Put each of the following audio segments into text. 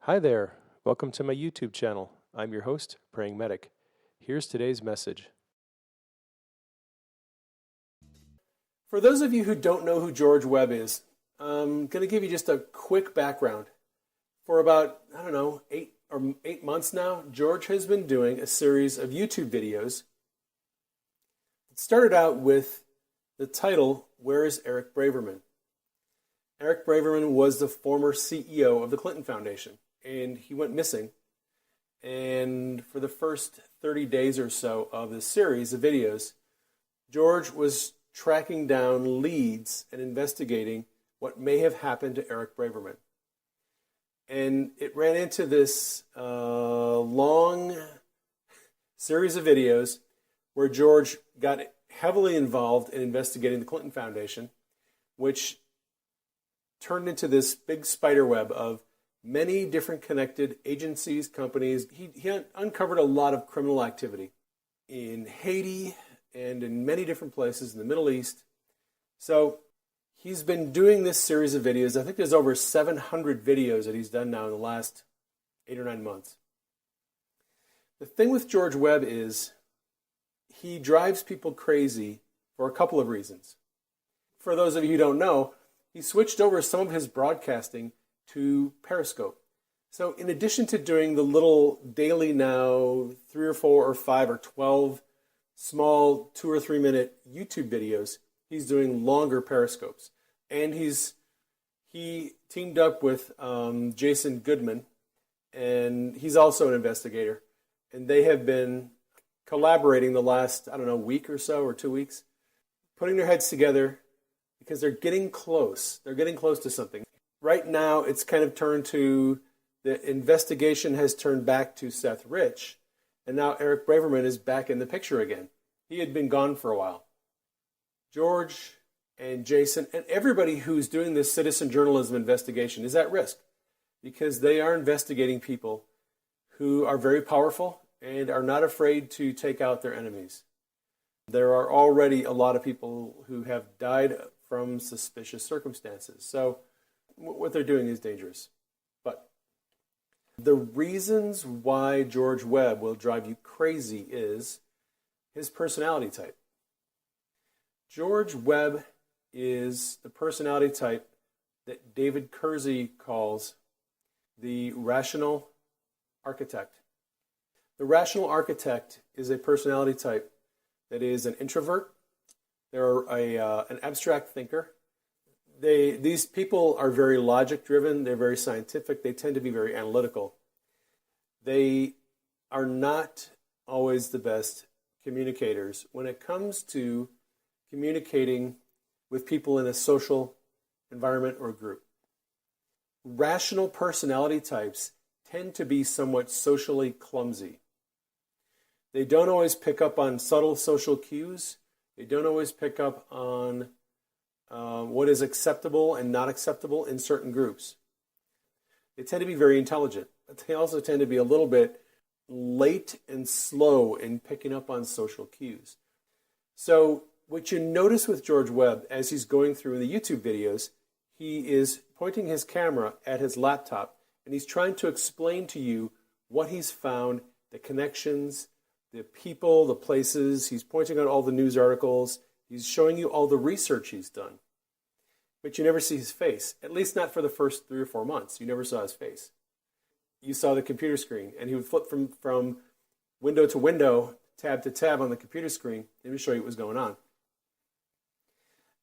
Hi there. Welcome to my YouTube channel. I'm your host, Praying Medic. Here's today's message. For those of you who don't know who George Webb is, I'm going to give you just a quick background. For about, 8 months now, George has been doing a series of YouTube videos. It started out with the title, Where is Eric Braverman? Eric Braverman was the former CEO of the Clinton Foundation, and he went missing. And for the first 30 days or so of this series of videos, George was tracking down leads and investigating what may have happened to Eric Braverman. And it ran into this long series of videos where George got heavily involved in investigating the Clinton Foundation, which turned into this big spider web of many different connected agencies, companies. He uncovered a lot of criminal activity in Haiti and in many different places in the Middle East. So he's been doing this series of videos. I think there's over 700 videos that he's done now in the last 8 or 9 months. The thing with George Webb is he drives people crazy for a couple of reasons. For those of you who don't know, he switched over some of his broadcasting to Periscope. So in addition to doing the little daily now 3 or 4 or 5 or 12 small 2 or 3 minute YouTube videos, he's doing longer Periscopes. And he teamed up with Jason Goodman, and he's also an investigator. And they have been collaborating the last, week or so, or 2 weeks, putting their heads together because they're getting close. They're getting close to something. Right now, it's kind of turned to, the investigation has turned back to Seth Rich, and now Eric Braverman is back in the picture again. He had been gone for a while. George and Jason and everybody who's doing this citizen journalism investigation is at risk because they are investigating people who are very powerful and are not afraid to take out their enemies. There are already a lot of people who have died from suspicious circumstances. So what they're doing is dangerous. But the reasons why George Webb will drive you crazy is his personality type. George Webb is the personality type that David Kersey calls the rational architect. The rational architect is a personality type that is an introvert. They're an abstract thinker. These people are very logic-driven. They're very scientific. They tend to be very analytical. They are not always the best communicators when it comes to communicating with people in a social environment or group. Rational personality types tend to be somewhat socially clumsy. They don't always pick up on subtle social cues. They don't always pick up on what is acceptable and not acceptable in certain groups. They tend to be very intelligent, but they also tend to be a little bit late and slow in picking up on social cues. So what you notice with George Webb as he's going through the YouTube videos, he is pointing his camera at his laptop and he's trying to explain to you what he's found, the connections, the people, the places. He's pointing out all the news articles. He's showing you all the research he's done. But you never see his face, at least not for the first 3 or 4 months. You never saw his face. You saw the computer screen, and he would flip from window to window, tab to tab on the computer screen, and he'd show you what was going on.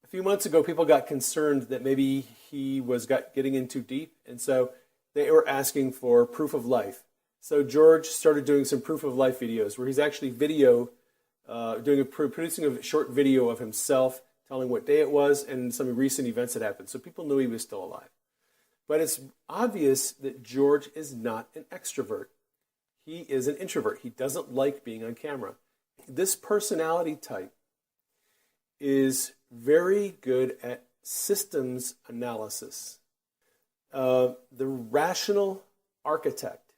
A few months ago, people got concerned that maybe he was getting in too deep, and so they were asking for proof of life. So George started doing some proof of life videos where he's actually producing a short video of himself, telling what day it was and some recent events that happened. So people knew he was still alive. But it's obvious that George is not an extrovert. He is an introvert. He doesn't like being on camera. This personality type is very good at systems analysis. The rational architect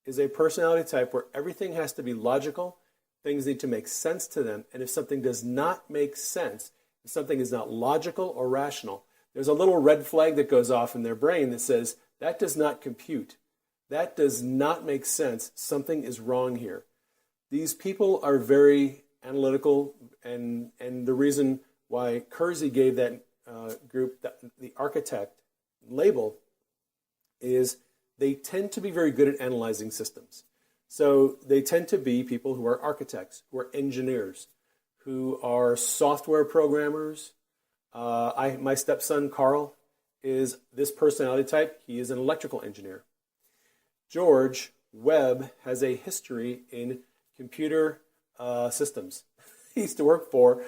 is a personality type where everything has to be logical. Things need to make sense to them. And if something does not make sense, if something is not logical or rational, there's a little red flag that goes off in their brain that says, that does not compute. That does not make sense. Something is wrong here. These people are very analytical, and the reason why Kersey gave that group the architect label is they tend to be very good at analyzing systems. So they tend to be people who are architects, who are engineers, who are software programmers. My stepson, Carl, is this personality type. He is an electrical engineer. George Webb has a history in computer systems. He used to work for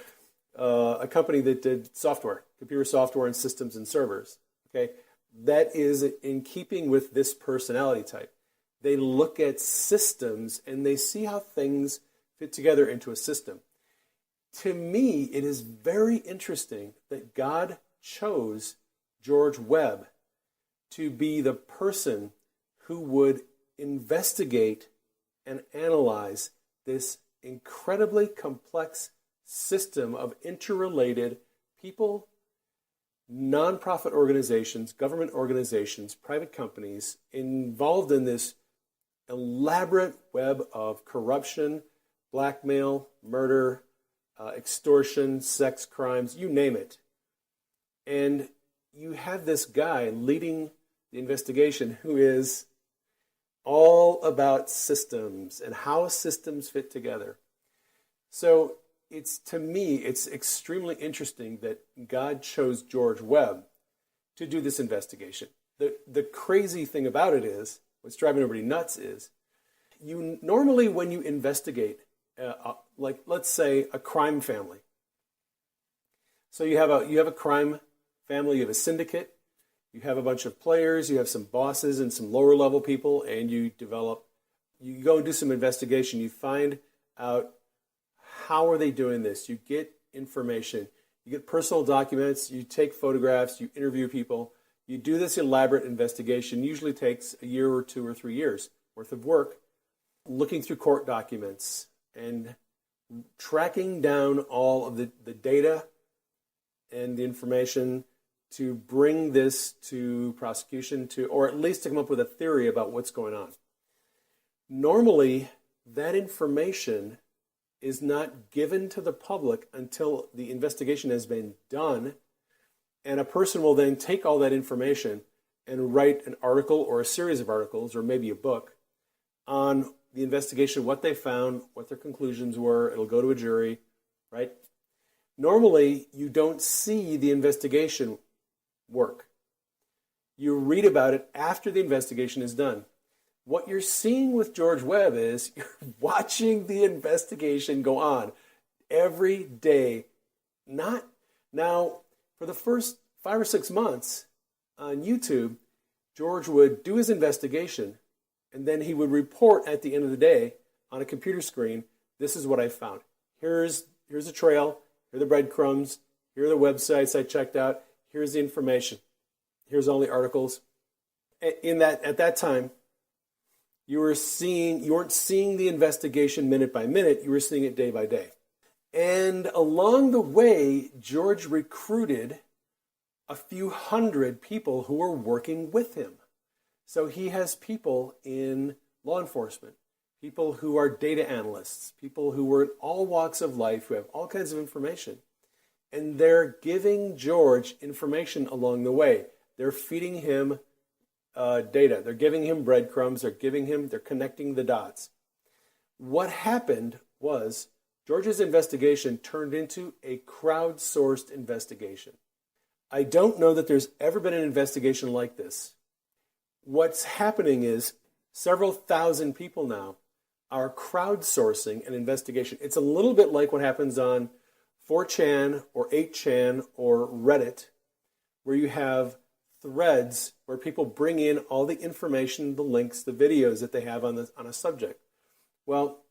a company that did software, computer software and systems and servers. Okay, that is in keeping with this personality type. They look at systems and they see how things fit together into a system. To me, it is very interesting that God chose George Webb to be the person who would investigate and analyze this incredibly complex system of interrelated people, nonprofit organizations, government organizations, private companies involved in this elaborate web of corruption, blackmail, murder, extortion, sex crimes, you name it. And you have this guy leading the investigation who is all about systems and how systems fit together. So to me, it's extremely interesting that God chose George Webb to do this investigation. The crazy thing about it is, what's driving everybody nuts is, you normally when you investigate, like let's say a crime family. So you have a crime family, you have a syndicate, you have a bunch of players, you have some bosses and some lower level people, and you go and do some investigation. You find out how are they doing this. You get information, you get personal documents, you take photographs, you interview people. You do this elaborate investigation, usually takes a year or 2 or 3 years worth of work, looking through court documents and tracking down all of the data and the information to bring this to prosecution, or at least to come up with a theory about what's going on. Normally, that information is not given to the public until the investigation has been done, and a person will then take all that information and write an article or a series of articles, or maybe a book, on the investigation, what they found, what their conclusions were. It'll go to a jury, right? Normally, you don't see the investigation work. You read about it after the investigation is done. What you're seeing with George Webb is you're watching the investigation go on every day. Not now, for the first 5 or 6 months on YouTube, George would do his investigation, and then he would report at the end of the day on a computer screen, this is what I found. Here's a trail, here are the breadcrumbs, here are the websites I checked out, here's the information, here's all the articles. At that time, you weren't seeing the investigation minute by minute, you were seeing it day by day. And along the way, George recruited a few hundred people who were working with him. So he has people in law enforcement, people who are data analysts, people who were in all walks of life, who have all kinds of information. And they're giving George information along the way. They're feeding him data. They're giving him breadcrumbs. They're connecting the dots. What happened was George's investigation turned into a crowdsourced investigation. I don't know that there's ever been an investigation like this. What's happening is several thousand people now are crowdsourcing an investigation. It's a little bit like what happens on 4chan or 8chan or Reddit, where you have threads where people bring in all the information, the links, the videos that they have on a subject. Well,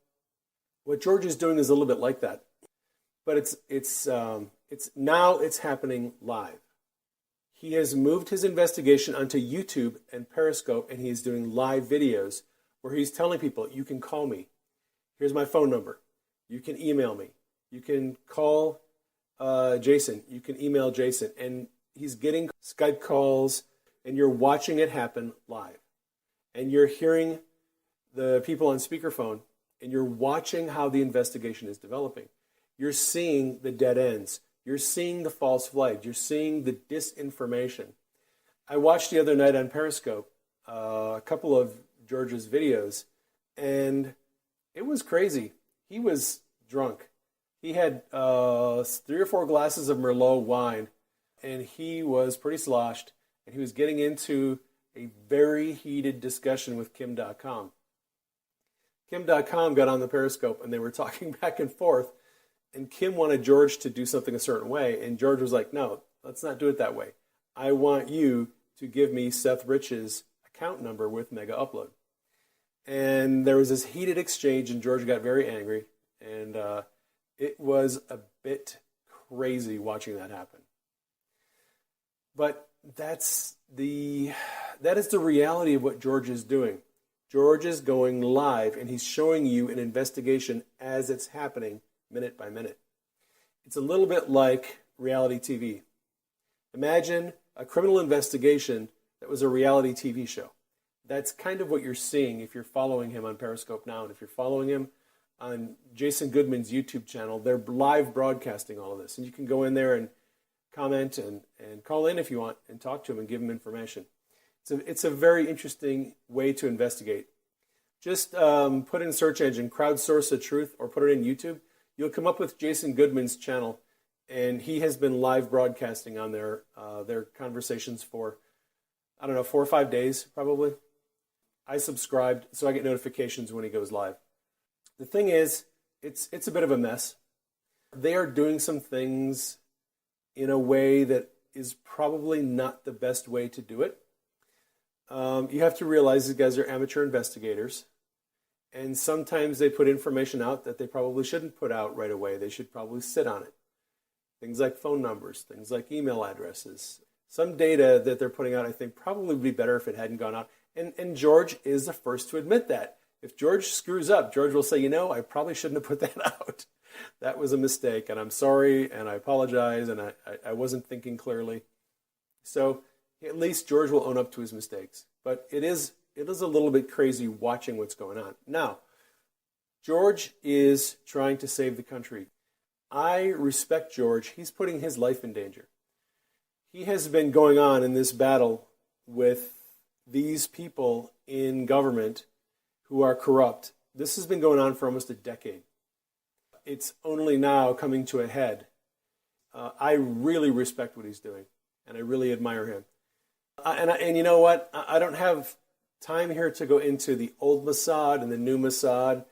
what George is doing is a little bit like that, but it's now happening live. He has moved his investigation onto YouTube and Periscope, and he's doing live videos where he's telling people, you can call me. Here's my phone number. You can email me. You can call Jason. You can email Jason. And he's getting Skype calls, and you're watching it happen live. and you're hearing the people on speakerphone, and you're watching how the investigation is developing. You're seeing the dead ends. You're seeing the false flags. You're seeing the disinformation. I watched the other night on Periscope a couple of George's videos, and it was crazy. He was drunk. He had 3 or 4 glasses of Merlot wine, and he was pretty sloshed, and he was getting into a very heated discussion with Kim.com. Kim.com got on the Periscope, and they were talking back and forth, and Kim wanted George to do something a certain way, and George was like, no, let's not do it that way. I want you to give me Seth Rich's account number with Mega Upload. And there was this heated exchange, and George got very angry, and it was a bit crazy watching that happen. But that is the reality of what George is doing. George is going live, and he's showing you an investigation as it's happening, minute by minute. It's a little bit like reality TV. Imagine a criminal investigation that was a reality TV show. That's kind of what you're seeing if you're following him on Periscope now, and if you're following him on Jason Goodman's YouTube channel, they're live broadcasting all of this. And you can go in there and comment and call in if you want and talk to him and give him information. It's a very interesting way to investigate. Just put in search engine, crowdsource the truth, or put it in YouTube. You'll come up with Jason Goodman's channel, and he has been live broadcasting on their conversations for, 4 or 5 days probably. I subscribed, so I get notifications when he goes live. The thing is, it's a bit of a mess. They are doing some things in a way that is probably not the best way to do it. You have to realize these guys are amateur investigators, and sometimes they put information out that they probably shouldn't put out right away. They should probably sit on it. Things like phone numbers, things like email addresses. Some data that they're putting out, I think, probably would be better if it hadn't gone out. And George is the first to admit that. If George screws up, George will say, I probably shouldn't have put that out. That was a mistake, and I'm sorry, and I apologize, and I wasn't thinking clearly. So at least George will own up to his mistakes. But it is a little bit crazy watching what's going on. Now, George is trying to save the country. I respect George. He's putting his life in danger. He has been going on in this battle with these people in government who are corrupt. This has been going on for almost a decade. It's only now coming to a head. I really respect what he's doing, and I really admire him. And you know what? I don't have time here to go into the old Mossad and the new Mossad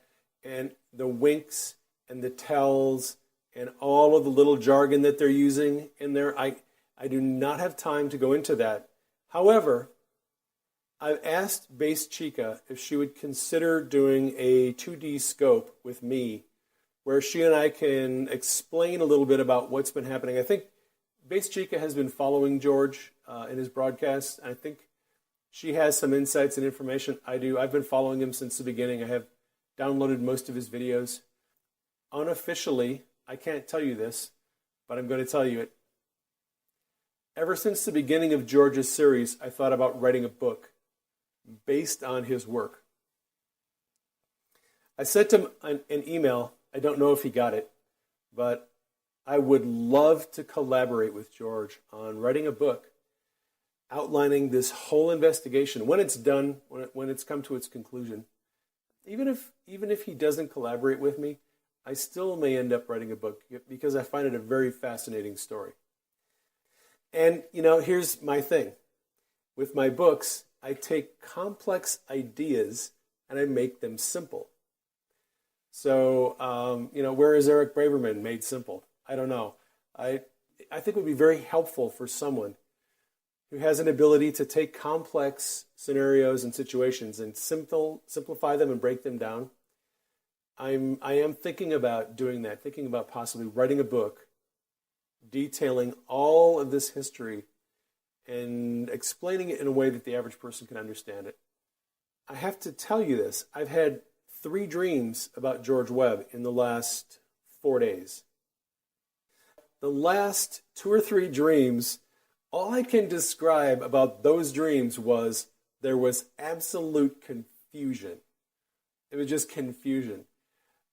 and the winks and the tells and all of the little jargon that they're using in there. I do not have time to go into that. However, I've asked Base Chica if she would consider doing a 2D scope with me where she and I can explain a little bit about what's been happening. I think Base Chica has been following George in his broadcasts. I think she has some insights and information. I do. I've been following him since the beginning. I have downloaded most of his videos. Unofficially, I can't tell you this, but I'm going to tell you it. Ever since the beginning of George's series, I thought about writing a book based on his work. I sent him an email. I don't know if he got it, but I would love to collaborate with George on writing a book outlining this whole investigation when it's done, when it's come to its conclusion. Even if he doesn't collaborate with me, I still may end up writing a book because I find it a very fascinating story. And, here's my thing. With my books, I take complex ideas and I make them simple. So, where is Eric Braverman made simple? I don't know. I think it would be very helpful for someone who has an ability to take complex scenarios and situations and simplify them and break them down. I am thinking about doing that, thinking about possibly writing a book detailing all of this history and explaining it in a way that the average person can understand it. I have to tell you this. I've had 3 dreams about George Webb in the last 4 days. The last 2 or 3 dreams, all I can describe about those dreams was there was absolute confusion. It was just confusion.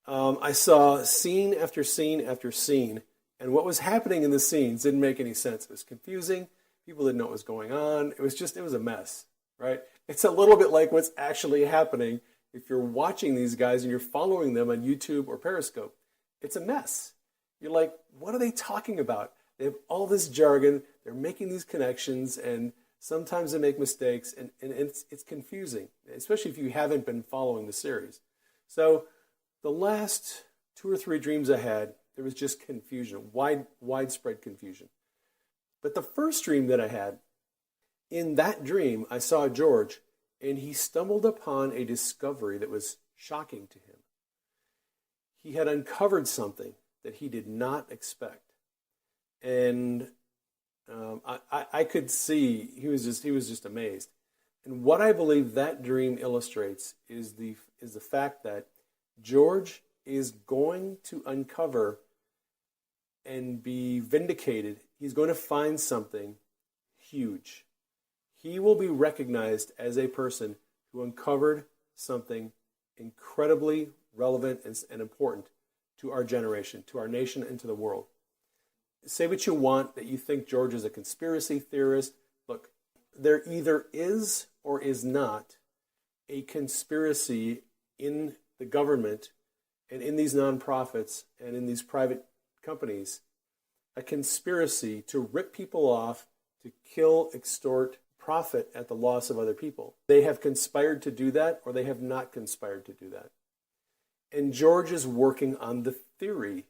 I saw scene after scene after scene, and what was happening in the scenes didn't make any sense. It was confusing. People didn't know what was going on. It was a mess, right? It's a little bit like what's actually happening if you're watching these guys and you're following them on YouTube or Periscope. It's a mess. You're like, what are they talking about? They have all this jargon. They're making these connections, and sometimes they make mistakes, and it's confusing, especially if you haven't been following the series. So the last 2 or 3 dreams I had, there was just confusion, widespread confusion. But the first dream that I had, in that dream, I saw George, and he stumbled upon a discovery that was shocking to him. He had uncovered something that he did not expect. And I could see he was just amazed. And what I believe that dream illustrates is the fact that George is going to uncover and be vindicated. He's going to find something huge. He will be recognized as a person who uncovered something incredibly relevant and important to our generation, to our nation, and to the world. Say what you want, that you think George is a conspiracy theorist. Look, there either is or is not a conspiracy in the government and in these nonprofits and in these private companies, a conspiracy to rip people off, to kill, extort, profit at the loss of other people. They have conspired to do that, or they have not conspired to do that. And George is working on the theory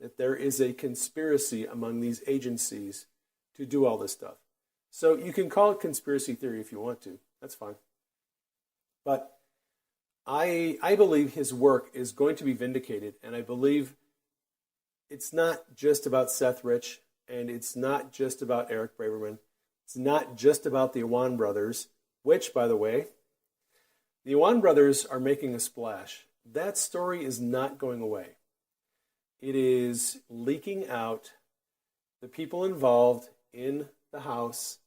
that there is a conspiracy among these agencies to do all this stuff. So you can call it conspiracy theory if you want to. That's fine. But I believe his work is going to be vindicated, and I believe it's not just about Seth Rich, and it's not just about Eric Braverman. It's not just about the Iwan brothers, which, by the way, the Iwan brothers are making a splash. That story is not going away. It is leaking out. The people involved in the House,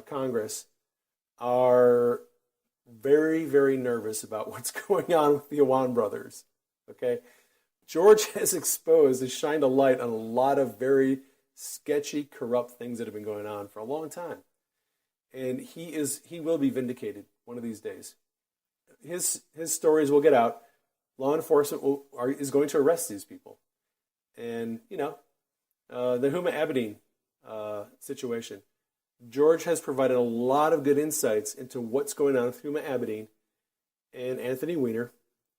Congress, are very, very nervous about what's going on with the Iwan brothers. Okay? George has shined a light on a lot of very sketchy, corrupt things that have been going on for a long time. And he will be vindicated one of these days. His stories will get out. Law enforcement is going to arrest these people. And, the Huma Abedin situation. George has provided a lot of good insights into what's going on with Huma Abedin and Anthony Weiner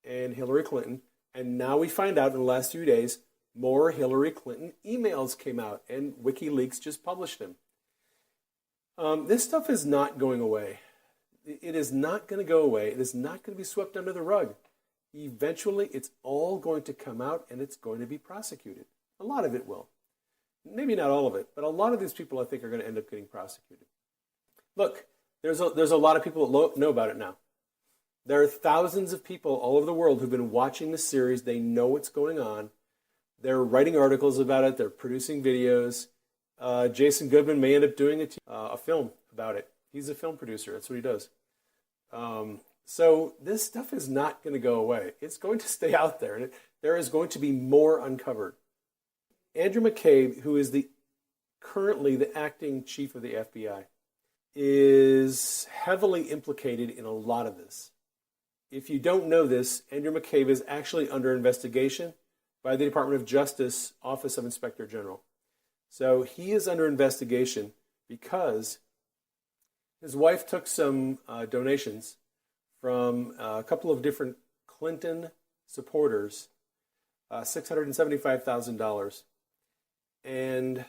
and Hillary Clinton. And now we find out in the last few days, more Hillary Clinton emails came out, and WikiLeaks just published them. This stuff is not going away. It is not going to go away. It is not going to be swept under the rug. Eventually, it's all going to come out, and it's going to be prosecuted. A lot of it will. Maybe not all of it, but a lot of these people, I think, are going to end up getting prosecuted. Look, there's a lot of people that know about it now. There are thousands of people all over the world who've been watching the series. They know what's going on. They're writing articles about it. They're producing videos. Jason Goodman may end up doing a film about it. He's a film producer. That's what he does. So this stuff is not going to go away. It's going to stay out there. And there is going to be more uncovered. Andrew McCabe, who is currently the acting chief of the FBI, is heavily implicated in a lot of this. If you don't know this, Andrew McCabe is actually under investigation by the Department of Justice Office of Inspector General. So he is under investigation because his wife took some donations from a couple of different Clinton supporters, $675,000. And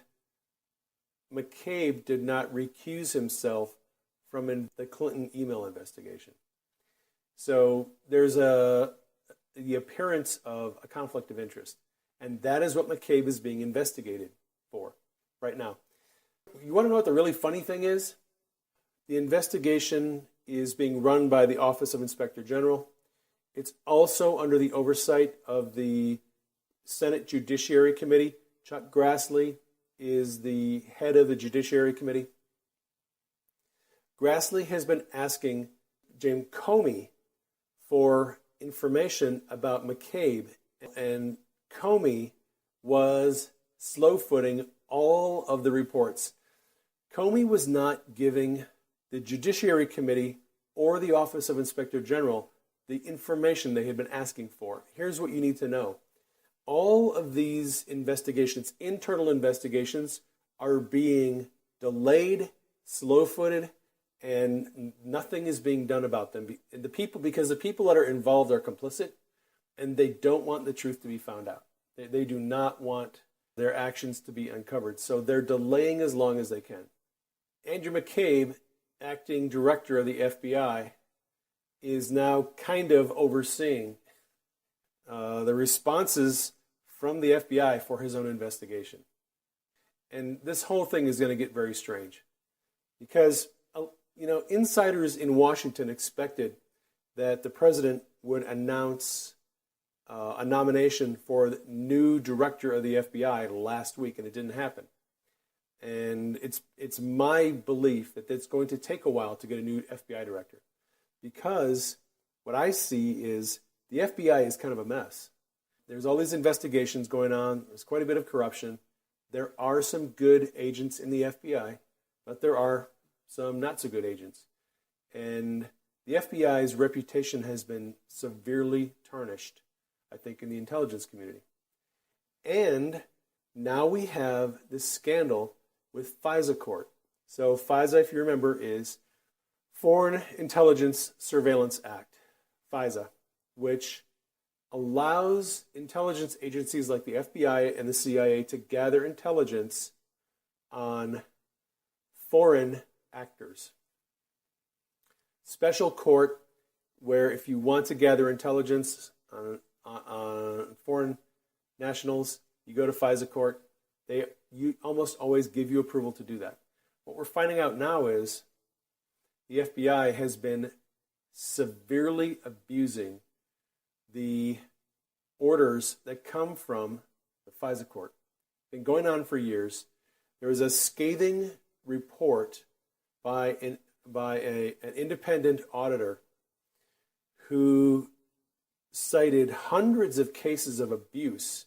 McCabe did not recuse himself from the Clinton email investigation. So there's the appearance of a conflict of interest. And that is what McCabe is being investigated for right now. You want to know what the really funny thing is? The investigation is being run by the Office of Inspector General. It's also under the oversight of the Senate Judiciary Committee. Chuck Grassley is the head of the Judiciary Committee. Grassley has been asking James Comey for information about McCabe, and Comey was slow-footing all of the reports. Comey was not giving the Judiciary Committee or the Office of Inspector General the information they had been asking for. Here's what you need to know. All of these investigations, internal investigations, are being delayed, slow-footed, and nothing is being done about them. Because the people that are involved are complicit, and they don't want the truth to be found out. They do not want their actions to be uncovered, so they're delaying as long as they can. Andrew McCabe, acting director of the FBI, is now kind of overseeing the responses from the FBI for his own investigation. And this whole thing is going to get very strange because, insiders in Washington expected that the president would announce a nomination for the new director of the FBI last week, and it didn't happen. And it's my belief that it's going to take a while to get a new FBI director, because what I see is the FBI is kind of a mess. There's all these investigations going on. There's quite a bit of corruption. There are some good agents in the FBI, but there are some not so good agents. And the FBI's reputation has been severely tarnished, I think, in the intelligence community. And now we have this scandal with FISA Court. So FISA, if you remember, is Foreign Intelligence Surveillance Act, FISA, which allows intelligence agencies like the FBI and the CIA to gather intelligence on foreign actors. Special court where if you want to gather intelligence on foreign nationals, you go to FISA court. You almost always give you approval to do that. What we're finding out now is the FBI has been severely abusing the orders that come from the FISA court. It's been going on for years. There was a scathing report by an independent auditor who cited hundreds of cases of abuse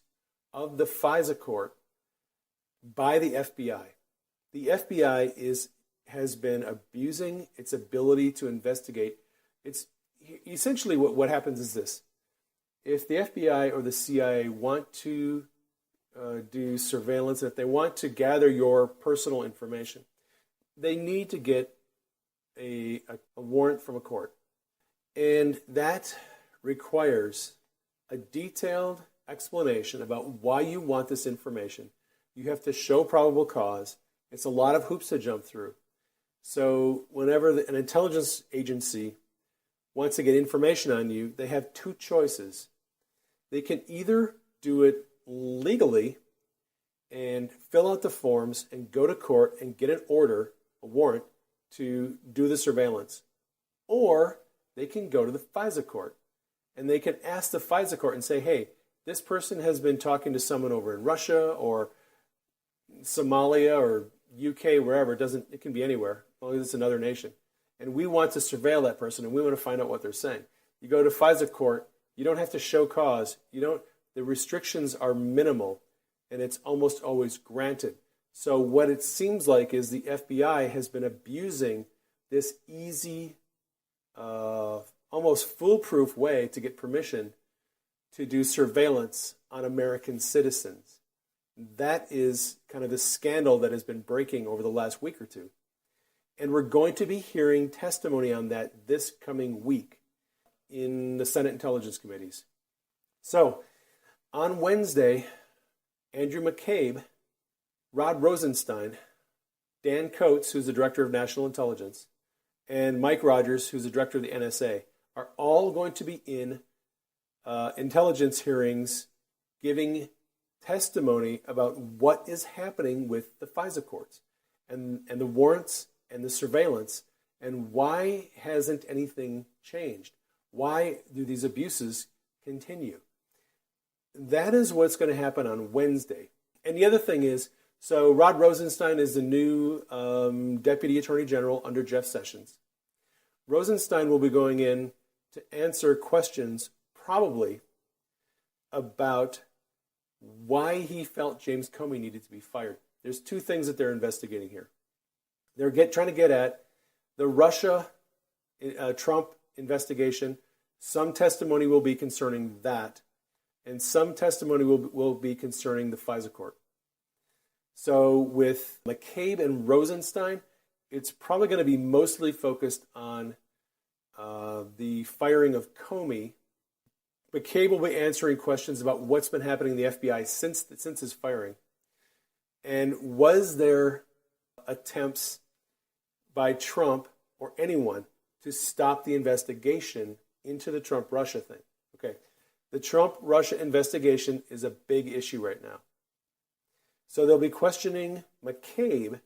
of the FISA court by the FBI. The FBI has been abusing its ability to investigate. It's essentially what happens is this. If the FBI or the CIA want to do surveillance, if they want to gather your personal information, they need to get a warrant from a court. And that requires a detailed explanation about why you want this information. You have to show probable cause. It's a lot of hoops to jump through. So whenever an intelligence agency wants to get information on you, they have two choices. They can either do it legally and fill out the forms and go to court and get an order, a warrant, to do the surveillance. Or they can go to the FISA court and they can ask the FISA court and say, hey, this person has been talking to someone over in Russia or Somalia or UK, wherever. It can be anywhere, as long as it's another nation. And we want to surveil that person and we want to find out what they're saying. You go to FISA court, you don't have to show cause. The restrictions are minimal and it's almost always granted. So what it seems like is the FBI has been abusing this easy, almost foolproof way to get permission to do surveillance on American citizens. That is kind of the scandal that has been breaking over the last week or two. And we're going to be hearing testimony on that this coming week in the Senate Intelligence Committees. So, on Wednesday, Andrew McCabe, Rod Rosenstein, Dan Coates, who's the Director of National Intelligence, and Mike Rogers, who's the Director of the NSA, are all going to be in intelligence hearings giving testimony about what is happening with the FISA courts and the warrants and the surveillance, and why hasn't anything changed? Why do these abuses continue? That is what's going to happen on Wednesday. And the other thing is, So Rod Rosenstein is the new Deputy Attorney General under Jeff Sessions. Rosenstein will be going in to answer questions probably about why he felt James Comey needed to be fired. There's two things that they're investigating here. They're trying to get at the Russia-Trump investigation. Some testimony will be concerning that, and some testimony will be concerning the FISA court. So with McCabe and Rosenstein, it's probably going to be mostly focused on the firing of Comey. McCabe will be answering questions about what's been happening in the FBI since his firing. And was there attempts by Trump or anyone to stop the investigation into the Trump-Russia thing? Okay, the Trump-Russia investigation is a big issue right now. So they'll be questioning McCabe,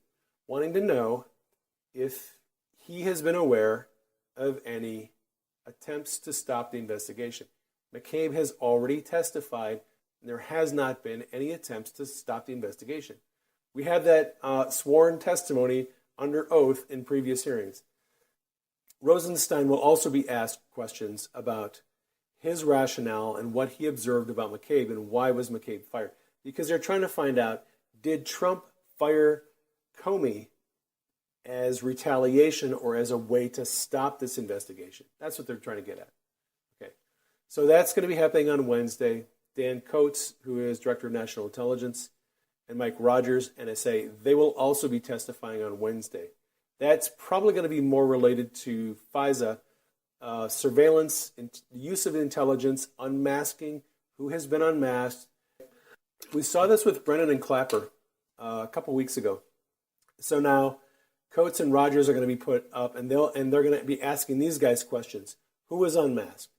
wanting to know if he has been aware of any attempts to stop the investigation. McCabe has already testified, and there has not been any attempts to stop the investigation. We had that sworn testimony under oath in previous hearings. Rosenstein will also be asked questions about his rationale and what he observed about McCabe and why was McCabe fired. Because they're trying to find out, did Trump fire Comey as retaliation or as a way to stop this investigation? That's what they're trying to get at. Okay, so that's going to be happening on Wednesday. Dan Coates, who is Director of National Intelligence, and Mike Rogers, NSA, they will also be testifying on Wednesday. That's probably going to be more related to FISA, surveillance, use of intelligence, unmasking, who has been unmasked. We saw this with Brennan and Clapper a couple weeks ago. So now Coates and Rogers are going to be put up, and they're going to be asking these guys questions. Who was unmasked?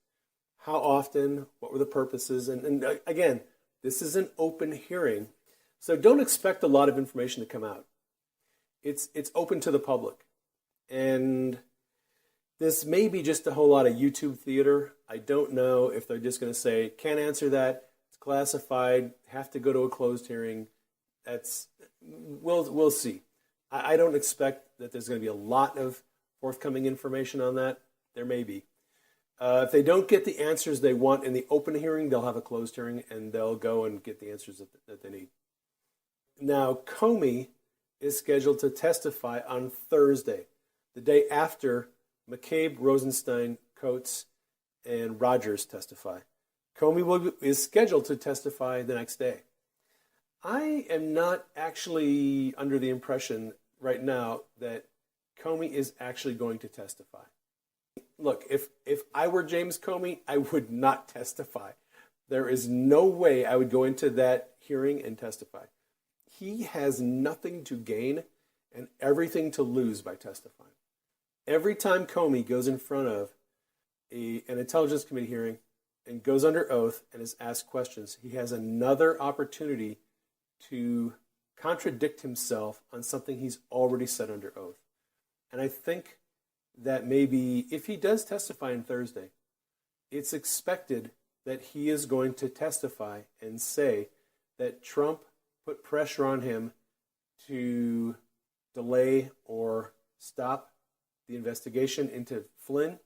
How often? What were the purposes? And again, this is an open hearing, so don't expect a lot of information to come out. It's open to the public. And this may be just a whole lot of YouTube theater. I don't know if they're just going to say, can't answer that, it's classified, have to go to a closed hearing. We'll see. I don't expect that there's going to be a lot of forthcoming information on that. There may be. If they don't get the answers they want in the open hearing, they'll have a closed hearing and they'll go and get the answers that they need. Now, Comey is scheduled to testify on Thursday, the day after McCabe, Rosenstein, Coates, and Rogers testify. Comey is scheduled to testify the next day. I am not actually under the impression right now that Comey is actually going to testify. Look, if I were James Comey, I would not testify. There is no way I would go into that hearing and testify. He has nothing to gain and everything to lose by testifying. Every time Comey goes in front of an Intelligence Committee hearing and goes under oath and is asked questions, he has another opportunity to contradict himself on something he's already said under oath. And I think that maybe if he does testify on Thursday, it's expected that he is going to testify and say that Trump put pressure on him to delay or stop the investigation into Flynn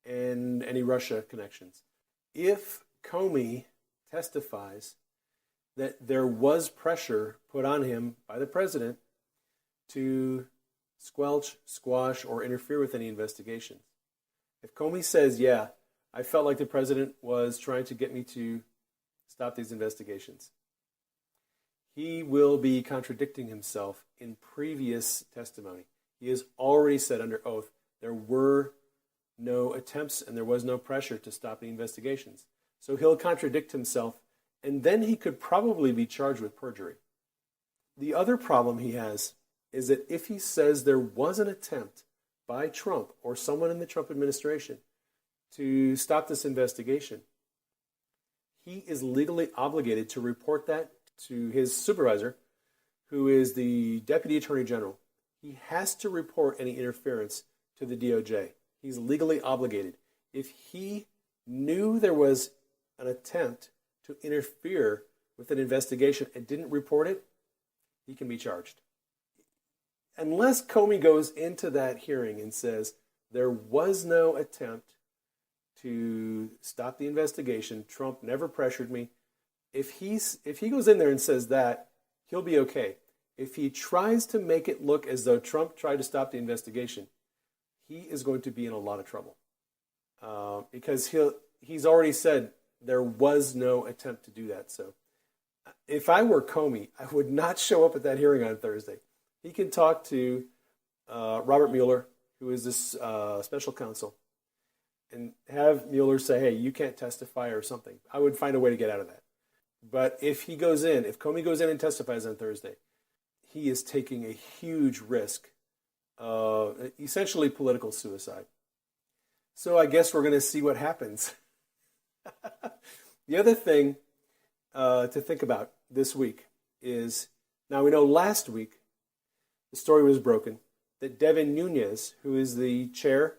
and any Russia connections. If Comey testifies that there was pressure put on him by the president to squelch, squash, or interfere with any investigations, if Comey says, yeah, I felt like the president was trying to get me to stop these investigations, he will be contradicting himself in previous testimony. He has already said under oath there were no attempts and there was no pressure to stop the investigations. So he'll contradict himself, and then he could probably be charged with perjury. The other problem he has is that if he says there was an attempt by Trump or someone in the Trump administration to stop this investigation, he is legally obligated to report that to his supervisor, who is the Deputy Attorney General. He has to report any interference to the DOJ. He's legally obligated. If he knew there was an attempt to interfere with an investigation and didn't report it, he can be charged. Unless Comey goes into that hearing and says there was no attempt to stop the investigation, Trump never pressured me. If he goes in there and says that, he'll be okay. If he tries to make it look as though Trump tried to stop the investigation, he is going to be in a lot of trouble because he's already said there was no attempt to do that. So if I were Comey, I would not show up at that hearing on Thursday. He can talk to Robert Mueller, who is this special counsel, and have Mueller say, hey, you can't testify or something. I would find a way to get out of that. But if Comey goes in and testifies on Thursday, he is taking a huge risk of essentially political suicide. So I guess we're going to see what happens. The other thing to think about this week is, now we know last week the story was broken that Devin Nunes, who is the chair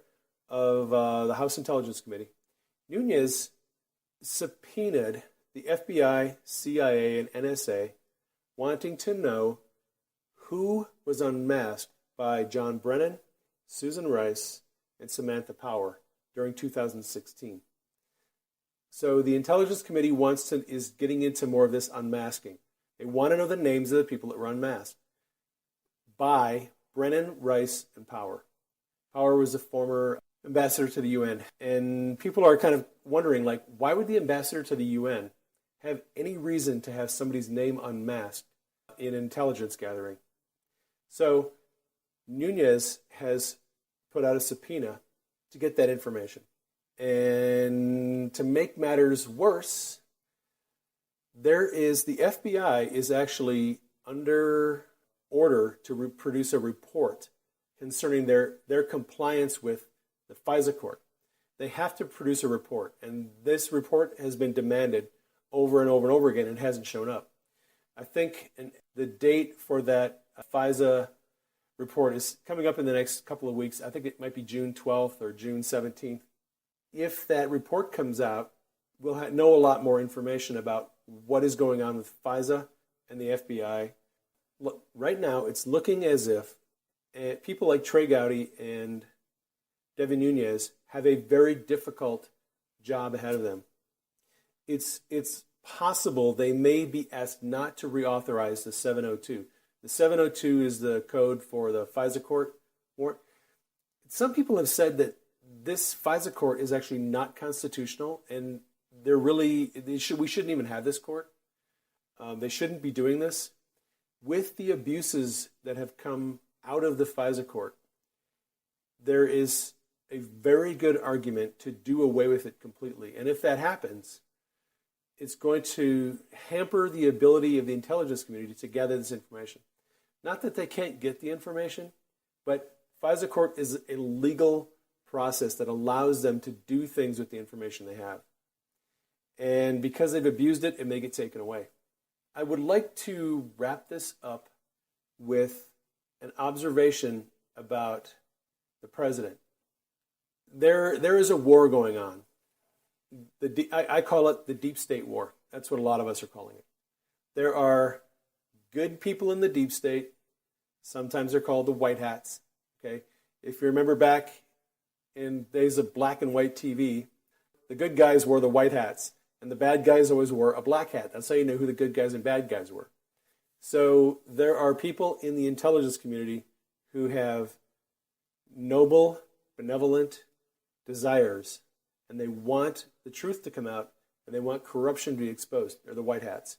of the House Intelligence Committee, Nunes subpoenaed the FBI, CIA, and NSA wanting to know who was unmasked by John Brennan, Susan Rice, and Samantha Power during 2016. So the Intelligence Committee is getting into more of this unmasking. They want to know the names of the people that were unmasked by Brennan, Rice, and Power. Power was a former ambassador to the UN. And people are kind of wondering, like, why would the ambassador to the UN have any reason to have somebody's name unmasked in an intelligence gathering? So Nunes has put out a subpoena to get that information. And to make matters worse, the FBI is actually under order to produce a report concerning their compliance with the FISA court. They have to produce a report, and this report has been demanded over and over and over again and hasn't shown up. I think the date for that FISA report is coming up in the next couple of weeks. I think it might be June 12th or June 17th. If that report comes out, we'll know a lot more information about what is going on with FISA and the FBI. Look, right now, it's looking as if people like Trey Gowdy and Devin Nunes have a very difficult job ahead of them. It's possible they may be asked not to reauthorize the 702. The 702 is the code for the FISA court warrant. Some people have said that this FISA court is actually not constitutional, and we shouldn't even have this court. They shouldn't be doing this. With the abuses that have come out of the FISA court, there is a very good argument to do away with it completely. And if that happens, it's going to hamper the ability of the intelligence community to gather this information. Not that they can't get the information, but FISA court is a legal process that allows them to do things with the information they have. And because they've abused it, it may get taken away. I would like to wrap this up with an observation about the president. There is a war going on. I call it the deep state war. That's what a lot of us are calling it. There are good people in the deep state. Sometimes they're called the white hats. Okay, if you remember back in days of black and white TV, the good guys wore the white hats, and the bad guys always wore a black hat. That's how you know who the good guys and bad guys were. So there are people in the intelligence community who have noble, benevolent desires, and they want the truth to come out, and they want corruption to be exposed. They're the white hats.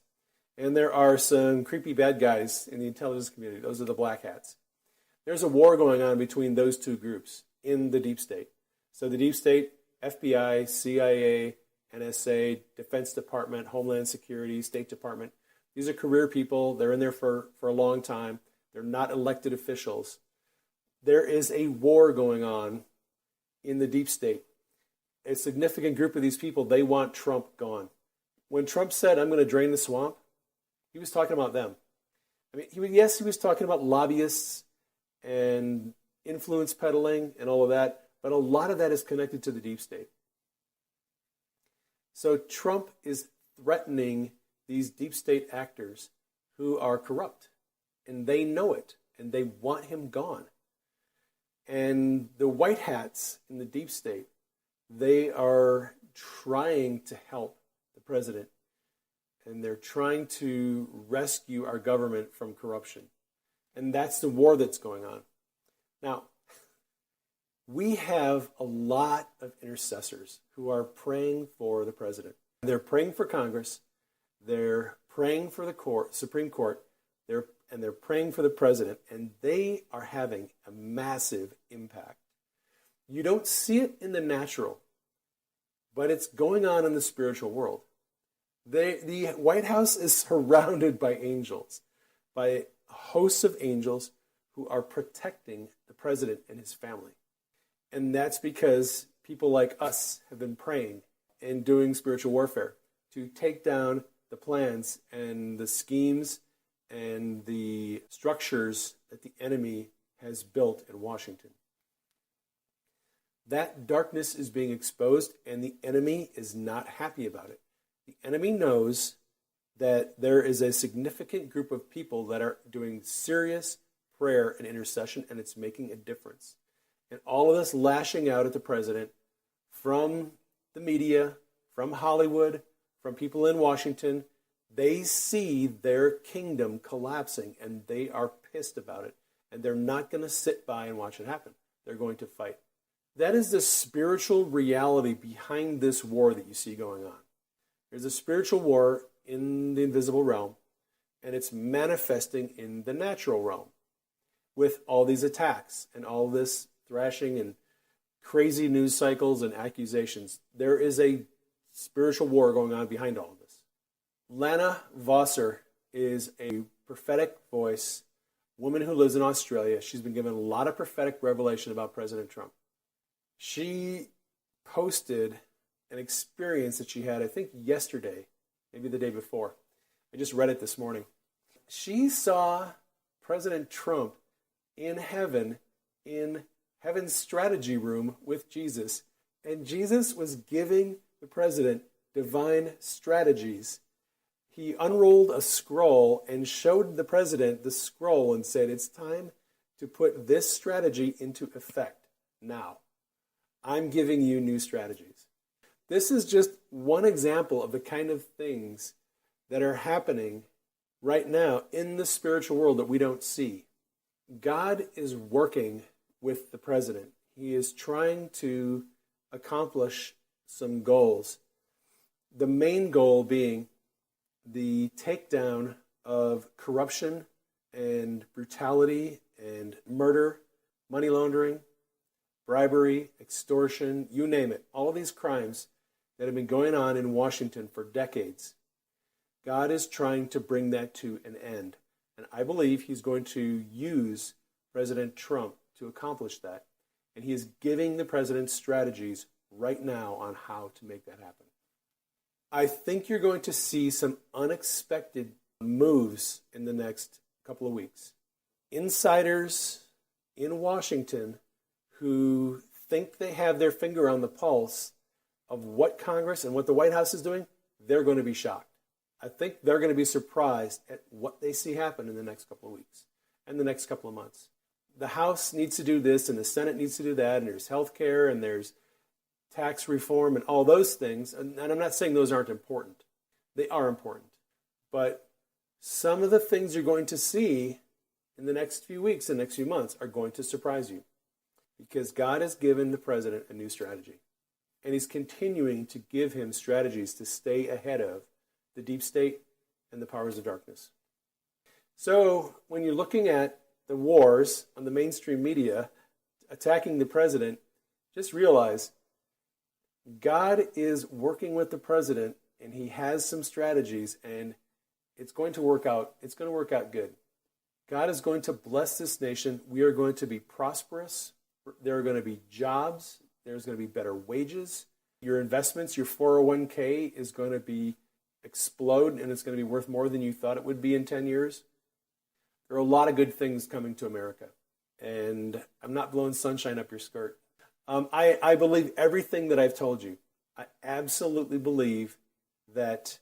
And there are some creepy bad guys in the intelligence community. Those are the black hats. There's a war going on between those two groups in the deep state. So the deep state, FBI, CIA, NSA, Defense Department, Homeland Security, State Department, these are career people. They're in there for a long time. They're not elected officials. There is a war going on in the deep state. A significant group of these people, they want Trump gone. When Trump said, I'm going to drain the swamp, he was talking about them. I mean, he was talking about lobbyists and influence peddling and all of that, but a lot of that is connected to the deep state. So Trump is threatening these deep state actors who are corrupt. and they know it, and they want him gone. And the white hats in the deep state, they are trying to help the president, and they're trying to rescue our government from corruption. And that's the war that's going on. Now, we have a lot of intercessors who are praying for the president. They're praying for Congress. They're praying for the Supreme Court. They're praying for the president. And they are having a massive impact. You don't see it in the natural, but it's going on in the spiritual world. The White House is surrounded by angels, by hosts of angels who are protecting the president and his family. And that's because people like us have been praying and doing spiritual warfare to take down the plans and the schemes and the structures that the enemy has built in Washington. That darkness is being exposed, and the enemy is not happy about it. The enemy knows that there is a significant group of people that are doing serious prayer and intercession, and it's making a difference. And all of this lashing out at the president from the media, from Hollywood, from people in Washington, they see their kingdom collapsing, and they are pissed about it. And they're not going to sit by and watch it happen. They're going to fight. That is the spiritual reality behind this war that you see going on. There's a spiritual war in the invisible realm, and it's manifesting in the natural realm with all these attacks and all this thrashing and crazy news cycles and accusations. There is a spiritual war going on behind all of this. Lana Vosser is a prophetic voice, woman who lives in Australia. She's been given a lot of prophetic revelation about President Trump. She posted an experience that she had, I think yesterday, maybe the day before. I just read it this morning. She saw President Trump in heaven's strategy room with Jesus, and Jesus was giving the president divine strategies. He unrolled a scroll and showed the president the scroll and said, "It's time to put this strategy into effect now. I'm giving you new strategies." This is just one example of the kind of things that are happening right now in the spiritual world that we don't see. God is working with the president. He is trying to accomplish some goals. The main goal being the takedown of corruption and brutality and murder, money laundering, bribery, extortion, you name it. All of these crimes that have been going on in Washington for decades. God is trying to bring that to an end. And I believe he's going to use President Trump to accomplish that. And he is giving the president strategies right now on how to make that happen. I think you're going to see some unexpected moves in the next couple of weeks. Insiders in Washington who think they have their finger on the pulse of what Congress and what the White House is doing, they're going to be shocked. I think they're going to be surprised at what they see happen in the next couple of weeks and the next couple of months. The House needs to do this and the Senate needs to do that, and there's health care and there's tax reform and all those things. And I'm not saying those aren't important. They are important. But some of the things you're going to see in the next few weeks and next few months are going to surprise you, because God has given the president a new strategy. And he's continuing to give him strategies to stay ahead of the deep state and the powers of darkness. So when you're looking at the wars on the mainstream media attacking the president, just realize God is working with the president, and he has some strategies, and it's going to work out. It's going to work out good. God is going to bless this nation. We are going to be prosperous. There are going to be jobs. There's going to be better wages. Your investments, your 401k is going to explode, and it's going to be worth more than you thought it would be in 10 years. There are a lot of good things coming to America, and I'm not blowing sunshine up your skirt. I believe everything that I've told you. I absolutely believe that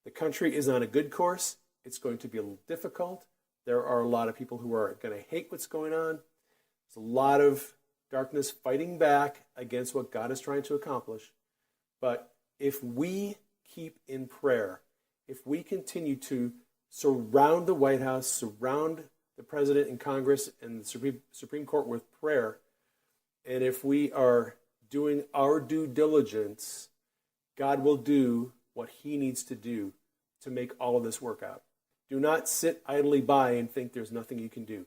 the country is on a good course. It's going to be a little difficult, There are a lot of people who are going to hate what's going on. There's a lot of darkness fighting back against what God is trying to accomplish. But if we keep in prayer, if we continue to surround the White House, surround the President and Congress and the Supreme Court with prayer, and if we are doing our due diligence, God will do what He needs to do to make all of this work out. Do not sit idly by and think there's nothing you can do.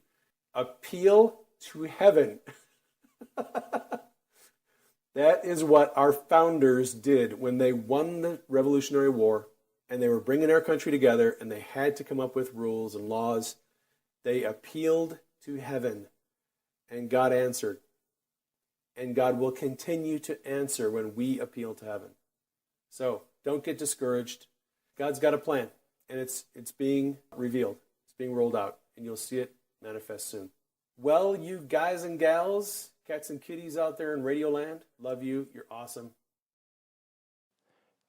Appeal to heaven. That is what our founders did when they won the Revolutionary War and they were bringing our country together and they had to come up with rules and laws. They appealed to heaven and God answered. And God will continue to answer when we appeal to heaven. So don't get discouraged. God's got a plan and it's being revealed. It's being rolled out and you'll see it manifest soon. Well, you guys and gals, cats and kitties out there in Radio Land, love you. You're awesome.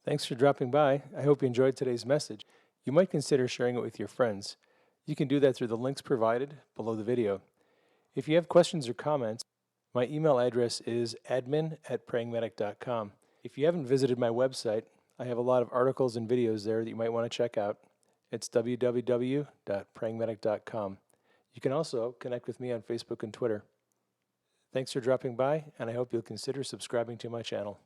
Thanks for dropping by. I hope you enjoyed today's message. You might consider sharing it with your friends. You can do that through the links provided below the video. If you have questions or comments, my email address is admin@prayingmedic.com. If you haven't visited my website, I have a lot of articles and videos there that you might want to check out. It's www.prayingmedic.com. You can also connect with me on Facebook and Twitter. Thanks for dropping by, and I hope you'll consider subscribing to my channel.